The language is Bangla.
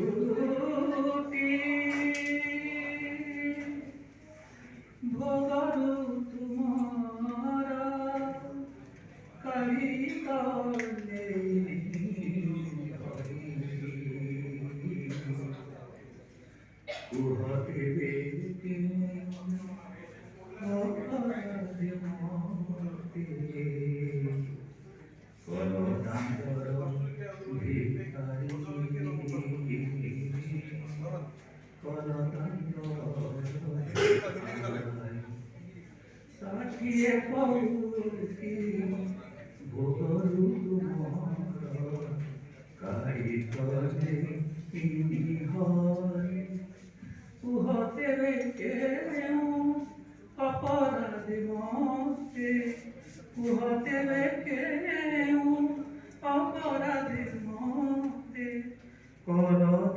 দুটি ভোগরু তোমারা কারি কালে উহাতে বেকে অপরাধে মতে করদান্তর ভিখারি ষাঠিয়ে পৌঁছি ভোগরু তোমার কারি কালে হয় উহাতে বেকে অপরাধে মতে উহাতে বেকে অপরাধে মতে কর